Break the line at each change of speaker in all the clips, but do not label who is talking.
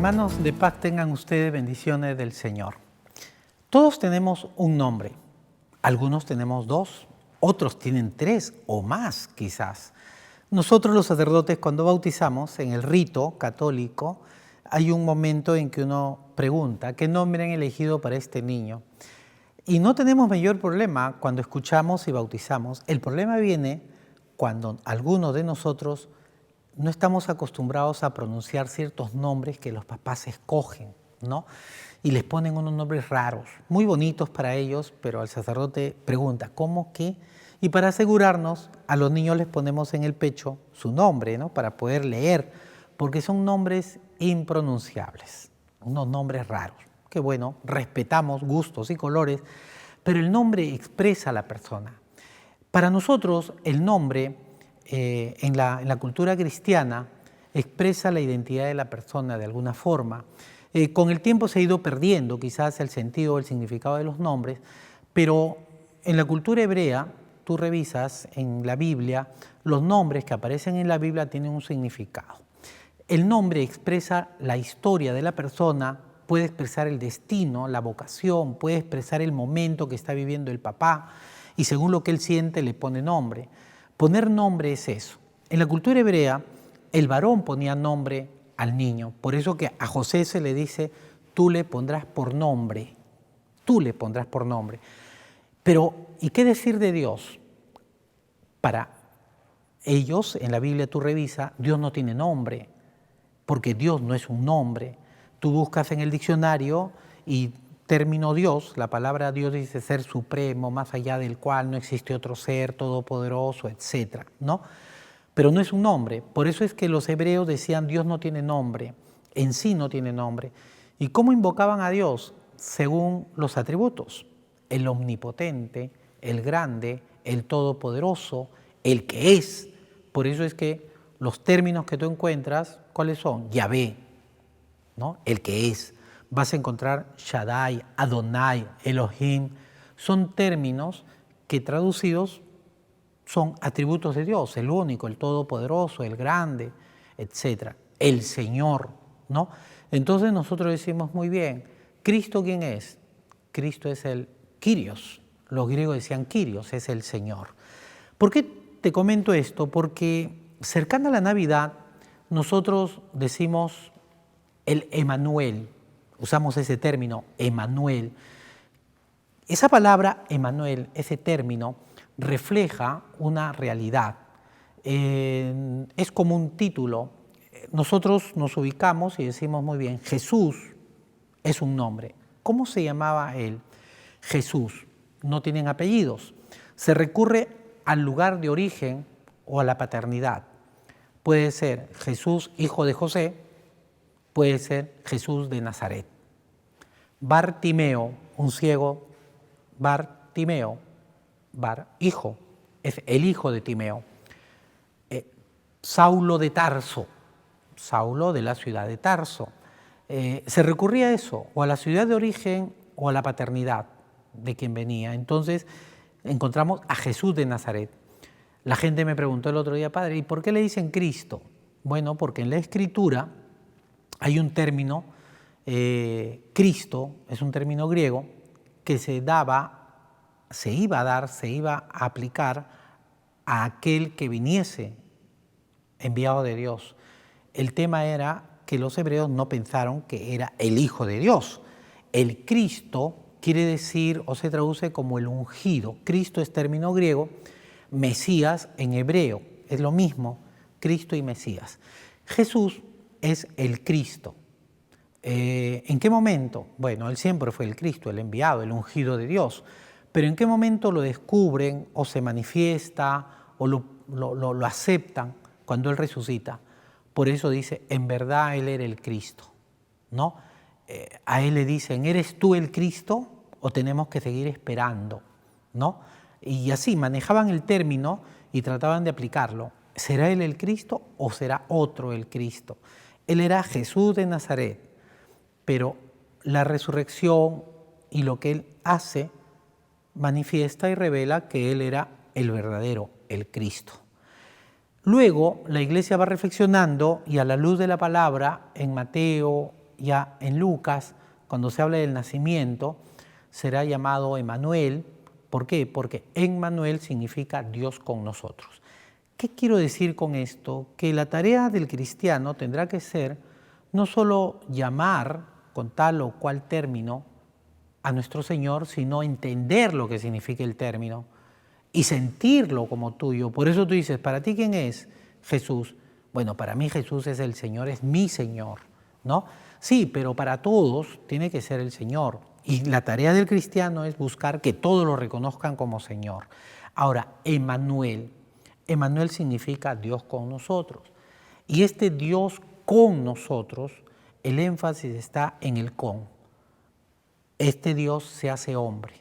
Hermanos de paz, tengan ustedes bendiciones del Señor. Todos tenemos un nombre. Algunos tenemos dos, otros tienen tres o más quizás. Nosotros los sacerdotes, cuando bautizamos, en el rito católico, hay un momento en que uno pregunta, ¿qué nombre han elegido para este niño? Y no tenemos mayor problema cuando escuchamos y bautizamos. El problema viene cuando algunos de nosotros no estamos acostumbrados a pronunciar ciertos nombres que los papás escogen, ¿no? Y les ponen unos nombres raros, muy bonitos para ellos, pero al sacerdote pregunta, ¿cómo qué? Y para asegurarnos, a los niños les ponemos en el pecho su nombre, ¿no? Para poder leer, porque son nombres impronunciables, unos nombres raros. Que bueno, respetamos gustos y colores, pero el nombre expresa a la persona. Para nosotros, el nombre en la cultura cristiana expresa la identidad de la persona de alguna forma. Con el tiempo se ha ido perdiendo quizás el sentido o el significado de los nombres, pero en la cultura hebrea, tú revisas en la Biblia, los nombres que aparecen en la Biblia tienen un significado. El nombre expresa la historia de la persona, puede expresar el destino, la vocación, puede expresar el momento que está viviendo el papá y según lo que él siente le pone nombre. Poner nombre es eso. En la cultura hebrea, el varón ponía nombre al niño. Por eso que a José se le dice, tú le pondrás por nombre. Tú le pondrás por nombre. Pero, ¿y qué decir de Dios? Para ellos, en la Biblia tú revisas, Dios no tiene nombre, porque Dios no es un nombre. Tú buscas en el diccionario y término Dios, la palabra Dios dice ser supremo, más allá del cual no existe otro ser, todopoderoso, etc., ¿no? Pero no es un nombre. Por eso es que los hebreos decían Dios no tiene nombre, en sí no tiene nombre. ¿Y cómo invocaban a Dios? Según los atributos. El omnipotente, el grande, el todopoderoso, el que es. Por eso es que los términos que tú encuentras, ¿cuáles son? Yahvé, ¿no? El que es. Vas a encontrar Shaddai, Adonai, Elohim. Son términos que traducidos son atributos de Dios, el único, el todopoderoso, el grande, etc. El Señor, ¿no? Entonces nosotros decimos muy bien, ¿Cristo quién es? Cristo es el Kyrios. Los griegos decían Kyrios, es el Señor. ¿Por qué te comento esto? Porque cercana a la Navidad nosotros decimos el Emanuel. Usamos ese término, Emanuel. Esa palabra, Emanuel, ese término, refleja una realidad. Es como un título. Nosotros nos ubicamos y decimos muy bien, Jesús es un nombre. ¿Cómo se llamaba él? Jesús. No tienen apellidos. Se recurre al lugar de origen o a la paternidad. Puede ser Jesús, hijo de José, puede ser Jesús de Nazaret. Bartimeo, un ciego, Bartimeo, hijo, es el hijo de Timeo. Saulo de Tarso, Saulo de la ciudad de Tarso. Se recurría a eso, o a la ciudad de origen o a la paternidad de quien venía. Entonces encontramos a Jesús de Nazaret. La gente me preguntó el otro día, padre, ¿y por qué le dicen Cristo? Bueno, porque en la Escritura hay un término, Cristo, es un término griego, que se iba a aplicar a aquel que viniese enviado de Dios. El tema era que los hebreos no pensaron que era el Hijo de Dios. El Cristo quiere decir o se traduce como el ungido. Cristo es término griego, Mesías en hebreo, es lo mismo, Cristo y Mesías. Jesús es el Cristo. ¿En qué momento? Bueno, él siempre fue el Cristo, el enviado, el ungido de Dios. Pero ¿en qué momento lo descubren o se manifiesta o lo aceptan? Cuando él resucita. Por eso dice, en verdad él era el Cristo, ¿no? A él le dicen, ¿eres tú el Cristo o tenemos que seguir esperando? ¿No? Y así manejaban el término y trataban de aplicarlo. ¿Será él el Cristo o será otro el Cristo? Él era Jesús de Nazaret, pero la resurrección y lo que él hace manifiesta y revela que él era el verdadero, el Cristo. Luego la Iglesia va reflexionando y a la luz de la palabra en Mateo, ya en Lucas, cuando se habla del nacimiento, será llamado Emmanuel. ¿Por qué? Porque Emmanuel significa Dios con nosotros. ¿Qué quiero decir con esto? Que la tarea del cristiano tendrá que ser no solo llamar con tal o cual término a nuestro Señor, sino entender lo que significa el término y sentirlo como tuyo. Por eso tú dices, ¿para ti quién es Jesús? Bueno, para mí Jesús es el Señor, es mi Señor, ¿no? Sí, pero para todos tiene que ser el Señor. Y la tarea del cristiano es buscar que todos lo reconozcan como Señor. Ahora, Emmanuel significa Dios con nosotros. Y este Dios con nosotros, el énfasis está en el con. Este Dios se hace hombre.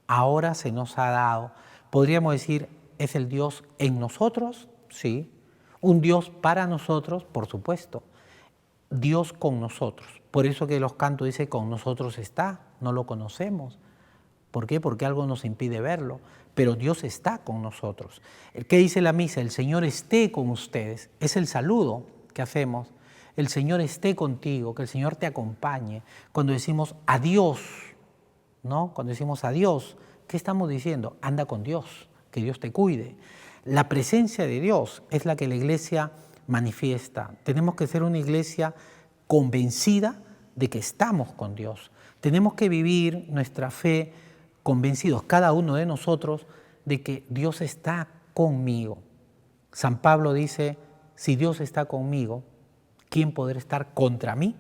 Ahora se nos ha dado. Podríamos decir, ¿es el Dios en nosotros? Sí. ¿Un Dios para nosotros? Por supuesto. Dios con nosotros. Por eso que los cantos dicen, con nosotros está, no lo conocemos. ¿Por qué? Porque algo nos impide verlo. Pero Dios está con nosotros. ¿Qué dice la misa? El Señor esté con ustedes. Es el saludo que hacemos. El Señor esté contigo, que el Señor te acompañe. Cuando decimos adiós, ¿no? Cuando decimos adiós, ¿qué estamos diciendo? Anda con Dios, que Dios te cuide. La presencia de Dios es la que la iglesia manifiesta. Tenemos que ser una iglesia convencida de que estamos con Dios. Tenemos que vivir nuestra fe convencidos, cada uno de nosotros, de que Dios está conmigo. San Pablo dice, si Dios está conmigo, ¿quién podrá estar contra mí?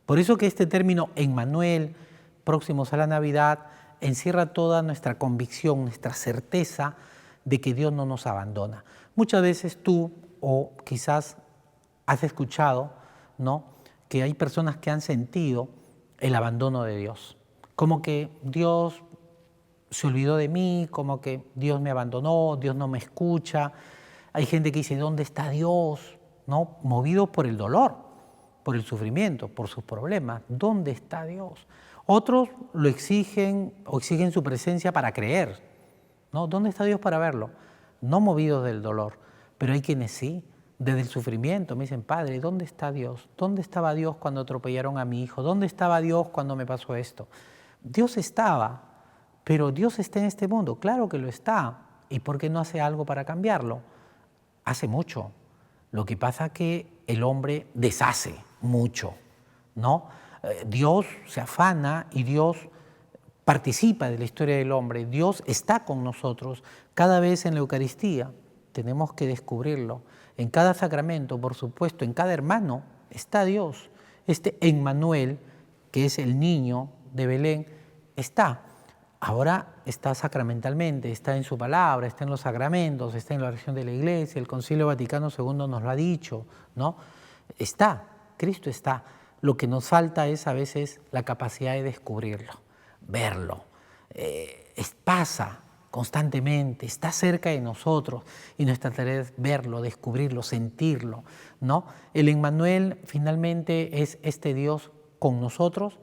Por eso que este término Emmanuel, próximos a la Navidad, encierra toda nuestra convicción, nuestra certeza de que Dios no nos abandona. Muchas veces tú, o quizás has escuchado, ¿no?, que hay personas que han sentido el abandono de Dios. Como que Dios se olvidó de mí, como que Dios me abandonó, Dios no me escucha. Hay gente que dice, ¿dónde está Dios? ¿No? Movidos por el dolor, por el sufrimiento, por sus problemas. ¿Dónde está Dios? Otros lo exigen o exigen su presencia para creer, ¿no? ¿Dónde está Dios para verlo? No movidos del dolor, pero hay quienes sí, desde el sufrimiento me dicen, Padre, ¿dónde está Dios? ¿Dónde estaba Dios cuando atropellaron a mi hijo? ¿Dónde estaba Dios cuando me pasó esto? Dios estaba, pero Dios está en este mundo, claro que lo está. ¿Y por qué no hace algo para cambiarlo? Hace mucho. Lo que pasa es que el hombre deshace mucho, ¿no? Dios se afana y Dios participa de la historia del hombre. Dios está con nosotros cada vez en la Eucaristía. Tenemos que descubrirlo. En cada sacramento, por supuesto, en cada hermano está Dios. Este Emmanuel, que es el niño de Belén, está. Ahora está sacramentalmente, está en su palabra, está en los sacramentos, está en la oración de la Iglesia, el Concilio Vaticano II nos lo ha dicho, ¿no? Está, Cristo está. Lo que nos falta es a veces la capacidad de descubrirlo, verlo. Pasa constantemente, está cerca de nosotros y nuestra tarea es verlo, descubrirlo, sentirlo, ¿no? El Emmanuel finalmente es este Dios con nosotros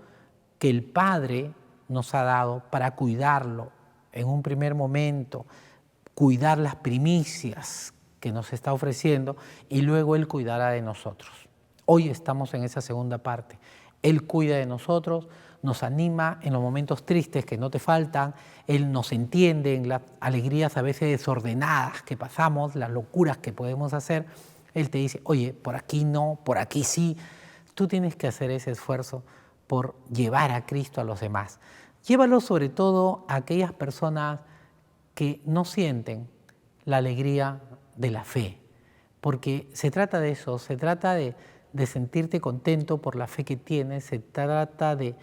que el Padre nos ha dado para cuidarlo en un primer momento, cuidar las primicias que nos está ofreciendo y luego Él cuidará de nosotros. Hoy estamos en esa segunda parte. Él cuida de nosotros, nos anima en los momentos tristes que no te faltan, Él nos entiende en las alegrías a veces desordenadas que pasamos, las locuras que podemos hacer. Él te dice, oye, por aquí no, por aquí sí. Tú tienes que hacer ese esfuerzo por llevar a Cristo a los demás. Llévalo sobre todo a aquellas personas que no sienten la alegría de la fe, porque se trata de eso, se trata de sentirte contento por la fe que tienes, se trata de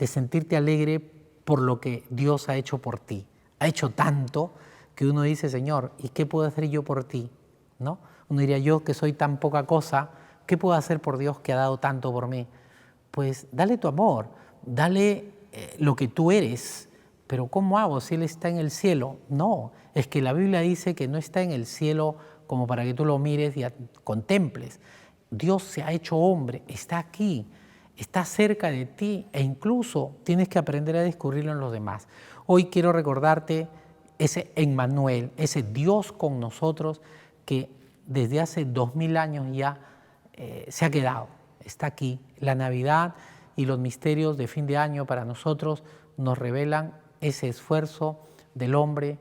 sentirte alegre por lo que Dios ha hecho por ti. Ha hecho tanto que uno dice, Señor, ¿y qué puedo hacer yo por ti? ¿No? Uno diría, yo que soy tan poca cosa, ¿qué puedo hacer por Dios que ha dado tanto por mí? Pues dale tu amor, dale lo que tú eres, pero ¿cómo hago si Él está en el cielo? No, es que la Biblia dice que no está en el cielo como para que tú lo mires y contemples. Dios se ha hecho hombre, está aquí, está cerca de ti e incluso tienes que aprender a descubrirlo en los demás. Hoy quiero recordarte ese Emmanuel, ese Dios con nosotros que desde hace 2000 años ya se ha quedado. está aquí. La Navidad y los misterios de fin de año para nosotros nos revelan ese esfuerzo del hombre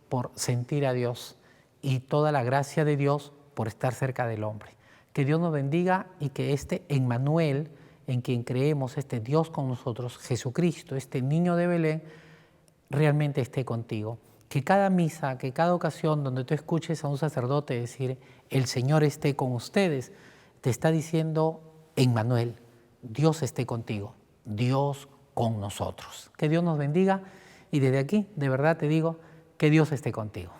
por sentir a Dios y toda la gracia de Dios por estar cerca del hombre. Que Dios nos bendiga y que este Emmanuel, en quien creemos, este Dios con nosotros, Jesucristo, este niño de Belén, realmente esté contigo. Que cada misa, que cada ocasión donde tú escuches a un sacerdote decir, el Señor esté con ustedes, te está diciendo, Emmanuel, Dios esté contigo, Dios con nosotros. Que Dios nos bendiga y desde aquí, de verdad te digo, que Dios esté contigo.